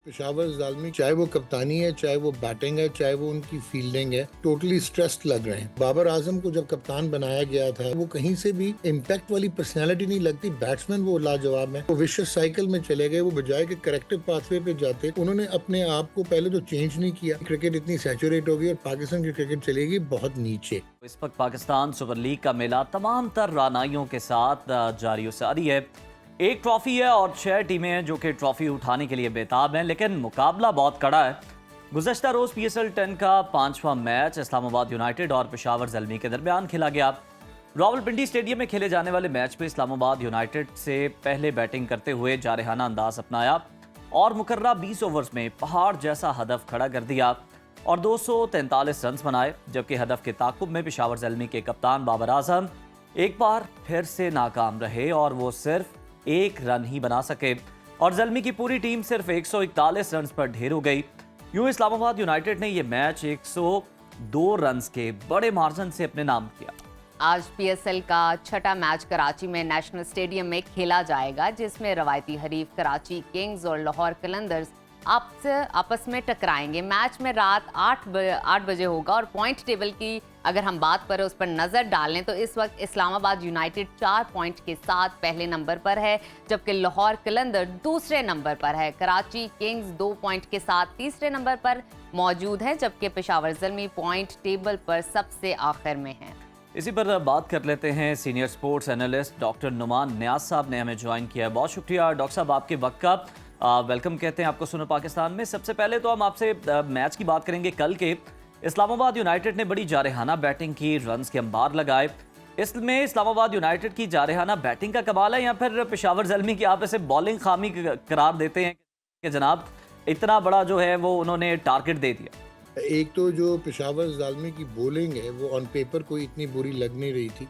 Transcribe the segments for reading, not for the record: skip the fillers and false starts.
पेशावर ज़ालमी, चाहे वो कप्तानी है, चाहे वो बैटिंग है, चाहे वो उनकी फील्डिंग है, टोटली स्ट्रेस्ड लग रहे हैं। बाबर आजम को जब कप्तान बनाया गया था, वो कहीं से भी इम्पैक्ट वाली पर्सनालिटी नहीं लगती। बैट्समैन वो लाजवाब है। वो विशियस साइकिल में चले गए। वो बजाय के करेक्टिव पाथवे पे जाते, उन्होंने अपने आप को पहले तो चेंज नहीं किया। क्रिकेट इतनी सैचुरेट हो गई और पाकिस्तान की क्रिकेट चलेगी बहुत नीचे। इस वक्त पाकिस्तान सुपर लीग का मेला तमाम तर रानाइयों के साथ जारी व सारी है। एक ट्रॉफी है और 6 टीमें हैं जो कि ट्रॉफी उठाने के लिए बेताब हैं, लेकिन मुकाबला बहुत कड़ा है। गुज़श्ता रोज़ PSL 10 का 5वां मैच इस्लामाबाद यूनाइटेड और पेशावर ज़ल्मी के दरमियान खेला गया। रावलपिंडी स्टेडियम में खेले जाने वाले मैच में इस्लामाबाद यूनाइटेड से पहले बैटिंग करते हुए जारहाना अंदाज अपनाया और मुकर्रा 20 ओवर्स में पहाड़ जैसा हदफ खड़ा कर दिया और 243 रन बनाए, जबकि हदफ के ताकुब में पेशावर ज़ल्मी के कप्तान बाबर आजम एक बार फिर से नाकाम रहे और वो सिर्फ 1 रन ही बना सके और ज़ल्मी की पूरी टीम सिर्फ 141 रन पर ढेर हो गई। यूं इस्लामाबाद यूनाइटेड ने यह मैच 102 रन के बड़े मार्जिन से अपने नाम किया। आज PSL का 6वां मैच कराची में नेशनल स्टेडियम में खेला जाएगा, जिसमें रवायती हरीफ कराची किंग्स और लाहौर कलंदर्स आपस में टकराएंगे। मैच में रात 8 बजे होगा और पॉइंट टेबल की अगर हम बात करें, उस पर नज़र डालें तो इस वक्त इस्लामाबाद यूनाइटेड 4 पॉइंट के साथ पहले नंबर पर है, जबकि लाहौर कलंदर दूसरे नंबर पर है। कराची किंग्स 2 पॉइंट के साथ तीसरे नंबर पर मौजूद है, जबकि पेशावर ज़ल्मी पॉइंट टेबल पर सबसे आखिर में है। इसी पर बात कर लेते हैं। Senior sports analyst doctor Numan Niaz साहब ने हमें ज्वाइन किया है। बहुत शुक्रिया डॉक्टर साहब आपके वक्त का। वेलकम कहते हैं आपको सुनो पाकिस्तान में। सबसे पहले तो हम आपसे मैच की बात करेंगे कल के। इस्लामाबाद यूनाइटेड ने बड़ी जारहाना बैटिंग की, रन्स के अंबार लगाए। इसमें इस्लामाबाद यूनाइटेड की जारहाना बैटिंग का कमाल है या फिर पेशावर ज़ल्मी की आप इसे बॉलिंग खामी करार देते हैं कि जनाब इतना बड़ा जो है वो उन्होंने टारगेट दे दिया? एक तो जो पेशावर ज़ालमी की बॉलिंग है वो ऑन पेपर कोई इतनी बुरी लग नहीं रही थी,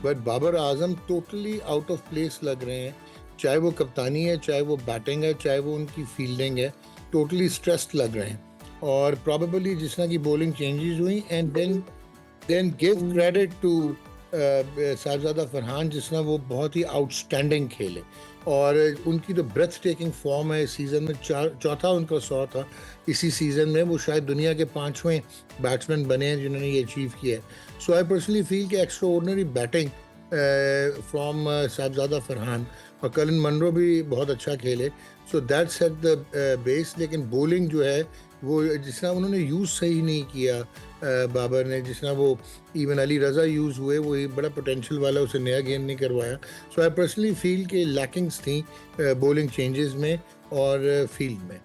but Babar Azam totally out of place लग रहे हैं। चाहे वो कप्तानी है, चाहे वो बैटिंग है, चाहे वो उनकी फील्डिंग है, टोटली स्ट्रेस्ड लग रहे हैं। और प्रॉबेबली जिस तरह की बॉलिंग चेंजेस हुई and then give credit to Sahibzada Farhan, जिसने वो बहुत ही आउटस्टैंडिंग खेले और उनकी तो ब्रेथ टेकिंग फॉर्म है। इस सीज़न में चौथा उनका 100 था इसी सीज़न में। वो शायद दुनिया के 5वें बैट्समैन बने हैं जिन्होंने ये अचीव किया है। सो आई पर्सनली फील कि extraordinary batting from Sahibzada Farhan और कलिन मनरो भी बहुत अच्छा खेले। So that set the base. लेकिन बॉलिंग जो है वो जिस तरह उन्होंने यूज़ सही नहीं किया बाबर ने, जिस तरह वो इवन अली रज़ा यूज़ हुए, वो बड़ा पोटेंशियल वाला, उसे नया गेंद नहीं करवाया। सो आई पर्सनली फील के लैकिंग्स थी बॉलिंग चेंजेस में और फील्ड में।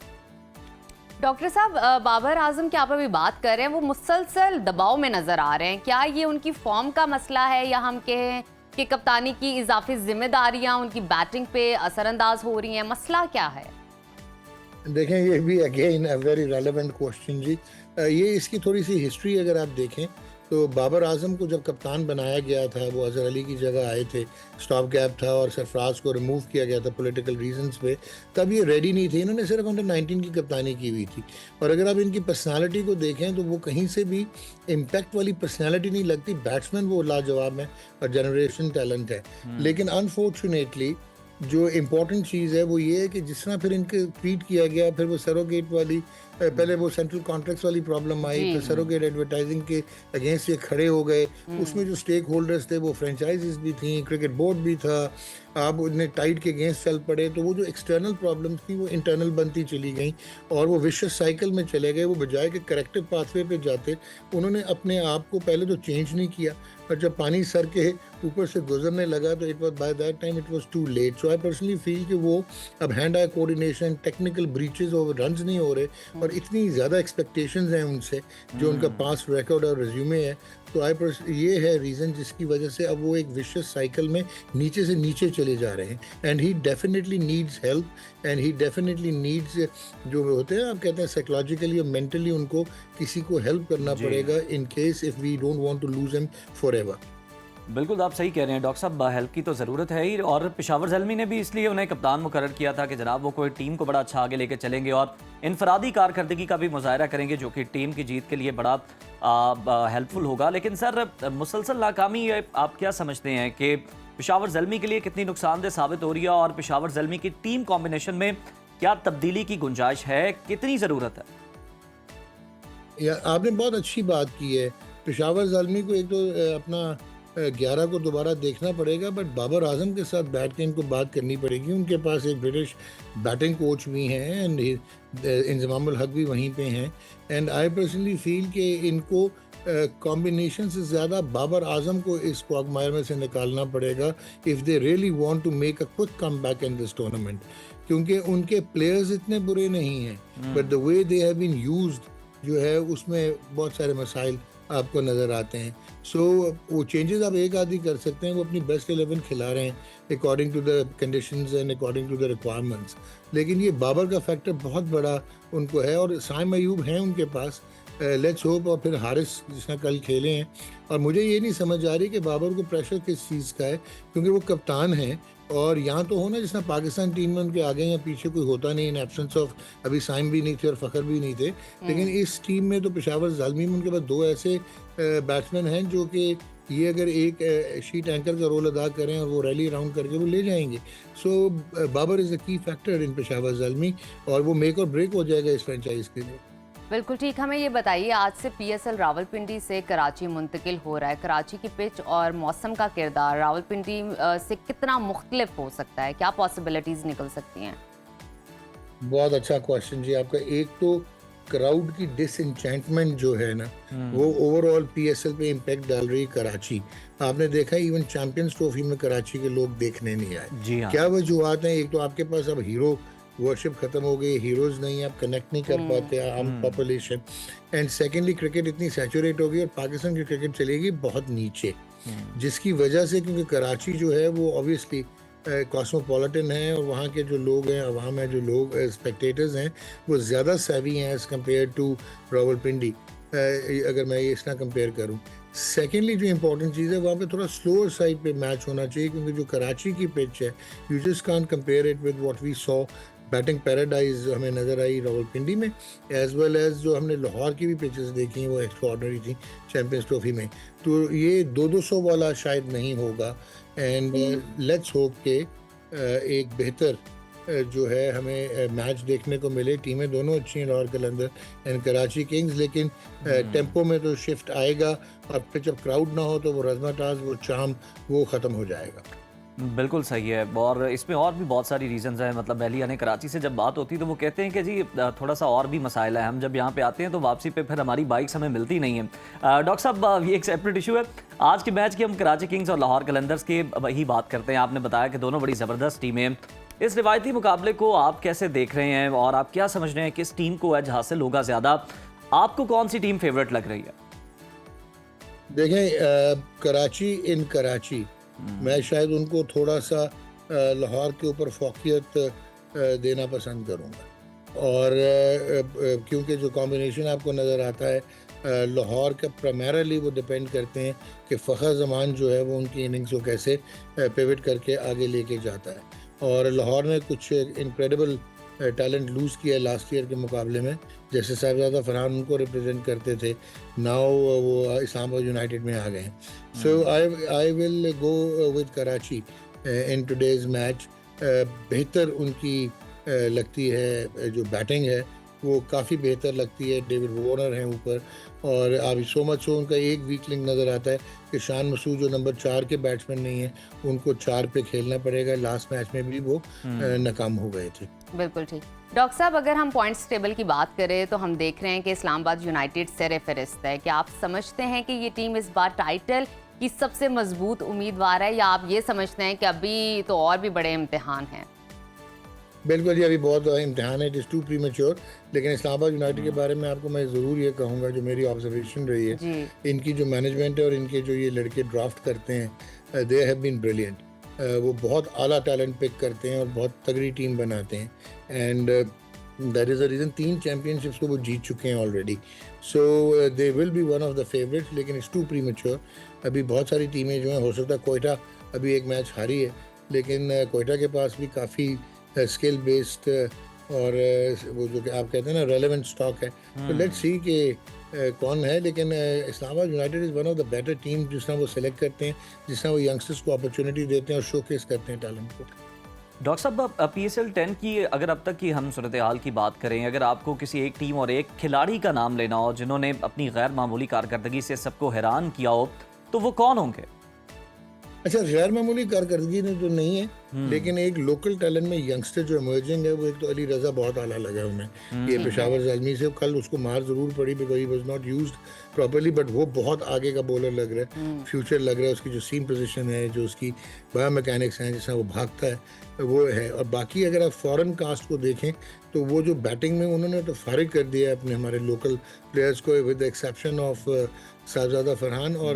डॉक्टर साहब, बाबर आजम की आप अभी बात कर रहे हैं, वो मुसलसल दबाव में नजर आ रहे हैं। क्या ये उनकी फॉर्म का मसला है या हम कहें कि कप्तानी की इजाफी जिम्मेदारियां उनकी बैटिंग पे असरअंदाज हो रही हैं? मसला क्या है? देखें, ये भी again a very relevant question जी। ये इसकी थोड़ी सी हिस्ट्री अगर आप देखें तो बाबर आजम को जब कप्तान बनाया गया था, वो अजहर अली की जगह आए थे, स्टॉप गैप था और सरफराज को रिमूव किया गया था पॉलिटिकल रीजंस पे। तब ये रेडी नहीं थे, इन्होंने सिर्फ अंडर 19 की कप्तानी की हुई थी। और अगर आप इनकी पर्सनालिटी को देखें तो वो कहीं से भी इम्पैक्ट वाली पर्सनालिटी नहीं लगती। बैट्समैन वो लाजवाब है और जनरेशन टैलेंट है। लेकिन अनफॉर्चुनेटली जो इम्पोर्टेंट चीज़ है वो ये है कि जिस तरह फिर इनके ट्रीट किया गया, फिर वो सरोगेट वाली, पहले वो सेंट्रल कॉन्ट्रैक्ट्स वाली प्रॉब्लम आई, फिर सरोगेट एडवर्टाइजिंग के अगेंस्ट ये खड़े हो गए। उसमें जो स्टेक होल्डर्स थे वो फ्रेंचाइजीज भी थी, क्रिकेट बोर्ड भी था। आप उन्हें टाइट के अगेंस्ट चल पड़े तो वो जो एक्सटर्नल प्रॉब्लम्स थी वो इंटरनल बनती चली गई और वो विशियस साइकिल में चले गए। वो बजाय के करेक्टिव पाथवे पे जाते, उन्होंने अपने आप को पहले तो चेंज नहीं किया और जब पानी सर के ऊपर से गुजरने लगा तो it was by that time it was too late. So I personally feel कि वो अब hand eye coordination, technical breaches और रन्स नहीं हो रहे और इतनी ज़्यादा एक्सपेक्टेशंस हैं उनसे जो उनका पास्ट रिकॉर्ड और रिज्यूमे है। तो ये है रीज़न जिसकी वजह से अब वो एक विशियस साइकिल में नीचे से नीचे चले जा रहे हैं। And he definitely needs help and he definitely needs, जो होते हैं आप कहते हैं साइकोलॉजिकली और मेंटली, उनको किसी को हेल्प करना पड़ेगा in case if we don't want to lose him forever. बिल्कुल आप सही कह रहे हैं डॉक्टर साहब, हेल्प की तो ज़रूरत है ही और पेशावर ज़ल्मी ने भी इसलिए उन्हें कप्तान मुकर्रर किया था कि जनाब वो कोई टीम को बड़ा अच्छा आगे लेके चलेंगे और इनफरादी कारकर्दगी का भी मुजाहरा करेंगे जो कि टीम की जीत के लिए बड़ा हेल्पफुल होगा। लेकिन सर, मुसलसल नाकामी आप क्या समझते हैं कि पेशावर ज़ल्मी के लिए कितनी नुकसानदेह साबित हो रही है और पेशावर ज़ल्मी की टीम कॉम्बिनेशन में क्या तब्दीली की गुंजाइश है, कितनी ज़रूरत है? आपने बहुत अच्छी बात की है। पेशावर ज़ल्मी को एक तो अपना 11 को दोबारा देखना पड़ेगा, बट बाबर आजम के साथ बैठ के इनको बात करनी पड़ेगी। उनके पास एक ब्रिटिश बैटिंग कोच भी हैं एंड इंजमाम उल हक भी वहीं पे हैं। एंड आई पर्सनली फील कि इनको कॉम्बिनेशन से ज़्यादा बाबर आजम को इस क्वागमायर में से निकालना पड़ेगा if they really want to make a quick come back in this tournament, क्योंकि उनके प्लेयर्स इतने बुरे नहीं हैं, but the way they have been used जो है उसमें बहुत सारे मसाइल आपको नज़र आते हैं। सो वो चेंजेस आप एक आदि कर सकते हैं, वो अपनी बेस्ट 11 खिला रहे हैं according to the conditions and according to the requirements. लेकिन ये बाबर का फैक्टर बहुत बड़ा उनको है, और साइम अयूब हैं उनके पास, लेट्स होप, और फिर हारिस जिसने कल खेले हैं। और मुझे ये नहीं समझ आ रही कि बाबर को प्रेशर किस चीज़ का है, क्योंकि वो कप्तान हैं, और यहाँ तो होना जिसना पाकिस्तान टीम में उनके आगे या पीछे कोई होता नहीं, इन एब्सेंस ऑफ अभी साइम भी नहीं थे और फ़खर भी नहीं थे। लेकिन इस टीम में तो पेशावर ज़ालमी में उनके पास 2 ऐसे बैट्समैन हैं जो कि ये अगर एक शीट एंकर का रोल अदा करें और वो रैली राउंड करके वो ले जाएंगे। सो बाबर इज़ अ की फैक्टर इन पेशावर ज़ालमी, और वो मेक और ब्रेक हो जाएगा इस फ्रेंचाइज के लिए। बिल्कुल ठीक। हमें ये बताइए, आज से पीएसएल रावलपिंडी से कराची मुंतकिल हो रहा है। कराची की पिच और मौसम का किरदार रावलपिंडी से कितना मुख्तलिफ हो सकता है? क्या पॉसिबिलिटीज़ निकल सकती हैं? बहुत अच्छा क्वेश्चन जी आपका। एक तो क्राउड की डिसइंचेंटमेंट जो है ना, वो ओवरऑल पीएसएल पे इम्पैक्ट डाल रही है कराची। आपने देखा इवन चैंपियंस ट्रॉफी में कराची के लोग देखने नहीं आए। जी हाँ। क्या वजूहत हैं? एक तो आपके पास अब हीरो वर्शिप खत्म हो गई, हीरोज नहीं, आप कनेक्ट नहीं कर पाते आम पॉपुलेशन। एंड सेकेंडली क्रिकेट इतनी सैचुरेट हो गई और पाकिस्तान की क्रिकेट चलेगी बहुत नीचे, जिसकी वजह से, क्योंकि कराची जो है वो ऑब्वियसली कॉस्मोपॉलिटन है, और वहाँ के जो लोग हैं, अवाम है, जो लोग स्पेक्टेटर्स हैं, वो ज़्यादा सेवी हैं एज़ कम्पेयर टू रावलपिंडी, अगर मैं ये इसना कंपेयर करूँ। सेकेंडली जो इंपॉर्टेंट चीज़ है, वहाँ पे थोड़ा स्लोअर साइड पे मैच होना चाहिए, क्योंकि जो कराची की पिच है, you just can't compare it with what we saw batting paradise हमें नज़र आई रावलपिंडी में, एज वेल एज जो हमने लाहौर की भी पिचेस देखी हैं वो एक्स्ट्राऑर्डिनरी थी चैंपियंस ट्रॉफी में। तो ये 200 वाला शायद नहीं होगा। एंड लेट्स होप के एक बेहतर जो है हमें मैच देखने को मिले। टीमें दोनों अच्छी हैं, लाहौर कलंदर एंड कराची किंग्स, लेकिन टेम्पो में तो शिफ्ट आएगा, और फिर जब क्राउड ना हो तो वो रज़माटाज, वो चाम, वो ख़त्म हो जाएगा। बिल्कुल सही है। और इसमें और भी बहुत सारी रीजंस हैं। मतलब अहलिया ने कराची से जब बात होती है तो वो कहते हैं कि जी थोड़ा सा और भी मसाइल है, हम जब यहाँ पे आते हैं तो वापसी पे फिर हमारी बाइक्स हमें मिलती नहीं है। डॉक्टर साहब, ये एक सेपरेट इशू है। आज के मैच की हम कराची किंग्स और लाहौर कलंदर्स की ही बात करते हैं। आपने बताया कि दोनों बड़ी ज़बरदस्त टीमें हैं। इस रिवायती मुकाबले को आप कैसे देख रहे हैं, और आप क्या समझ रहे हैं किस टीम को एज हासिल होगा ज़्यादा? आपको कौन सी टीम फेवरेट लग रही है? देखें, कराची इन कराची, मैं शायद उनको थोड़ा सा लाहौर के ऊपर फोकियत देना पसंद करूँगा, और क्योंकि जो कॉम्बिनेशन आपको नज़र आता है लाहौर का, प्राइमरीली वो डिपेंड करते हैं कि फ़खर जमान जो है वो उनकी इनिंग्स को कैसे पिवट करके आगे लेके जाता है। और लाहौर ने कुछ इनक्रेडिबल टैलेंट लूज़ किया है लास्ट ईयर के मुकाबले में, जैसे साहिबजादा फरहान उनको रिप्रेजेंट करते थे, नाउ वो इस्लामाबाद यूनाइटेड में आ गए हैं। So I will go with Karachi in today's match. बेहतर उनकी लगती है, जो बैटिंग है वो काफ़ी बेहतर लगती है। डेविड वॉर्नर हैं ऊपर, और अभी सो मच सो उनका एक वीक लिंक नज़र आता है कि शान मसूद जो नंबर 4 के बैट्समैन नहीं है, उनको 4 पे खेलना पड़ेगा। लास्ट मैच में भी वो नाकाम हो गए थे। बिल्कुल ठीक। डॉक्टर साहब, अगर हम पॉइंट्स टेबल की बात करें तो हम देख रहे हैं कि इस्लामाबाद यूनाइटेड सर फहरिस्त है। क्या आप समझते हैं कि ये टीम इस बार टाइटल की सबसे मजबूत उम्मीदवार है, या आप ये समझते हैं कि अभी तो और भी बड़े इम्तिहान हैं? बिल्कुल जी, अभी बहुत इम्तिहान है, इट इज़ टू प्रीमेच्योर। लेकिन इस्लामाबाद यूनाइटेड के बारे में आपको मैं ज़रूर ये कहूँगा, जो मेरी ऑब्जर्वेशन रही है, इनकी जो मैनेजमेंट है और इनके जो ये लड़के ड्राफ्ट करते हैं, दे हैव बीन ब्रिलियंट। वो बहुत आला टैलेंट पिक करते हैं और बहुत तगड़ी टीम बनाते हैं। And that is the reason 3 championships को वो जीत चुके हैं already. So they will be one of the favourites, लेकिन इट्स टू प्रीमेच्योर। अभी बहुत सारी टीमें जो हैं, हो सकता है कोयटा अभी एक मैच हारी है, लेकिन कोयटा के पास भी काफ़ी स्किल बेस्ड और वो जो कि आप कहते हैं ना रेलेवेंट स्टॉक है। तो लेट्स सी कि कौन है, लेकिन Islamabad United is one of the better team, जिस तरह वो सिलेक्ट करते हैं, जिस तरह वो यंगस्टर्स को अपॉर्चुनिटी देते हैं और शोकेस करते हैं टैलेंट को। डॉक्टर साहब PSL 10 की अगर अब तक की हम सूरत हाल की बात करें, अगर आपको किसी एक टीम और एक खिलाड़ी का नाम लेना हो जिन्होंने अपनी गैर मामूली कारकर्दगी से सबको हैरान किया हो, तो वो कौन होंगे? अच्छा, गैर मामूली कारकर्दगी ने तो नहीं है, लेकिन एक लोकल टैलेंट में यंगस्टर जो इमर्जिंग है वो एक तो अली रजा बहुत आला लगा हमें। ये पेशावर ज़ालमी से कल उसको मार ज़रूर पड़ी because he was not used properly, but वो बहुत आगे का बॉलर लग रहा है, फ्यूचर लग रहा है। उसकी जो सीम पोजीशन है, जो उसकी बायो मैकेनिक्स हैं, जिसमें वो भागता है, वो है। और बाकी अगर आप फॉरेन कास्ट को देखें तो वो जो बैटिंग में उन्होंने तो फारिग कर दिया है अपने हमारे लोकल प्लेयर्स को, with the exception of Sahibzada Farhan, और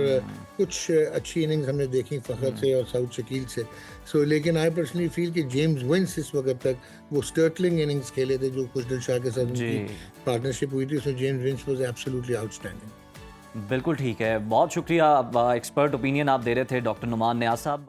कुछ अच्छी इनिंग्स हमने देखी फ़खर से और साउथ शकील से। सो लेकिन आई पर्सनली फील कि जेम्स विंस इस वक्त तक वो स्टर्टलिंग इनिंग्स खेले थे जो खुशदिल शाह के साथ उनकी पार्टनरशिप हुई थी, उसमें James Vince was absolutely outstanding. बिल्कुल ठीक है, बहुत शुक्रिया। एक्सपर्ट ओपिनियन आप दे रहे थे डॉक्टर नुमान नियाज़ साहब।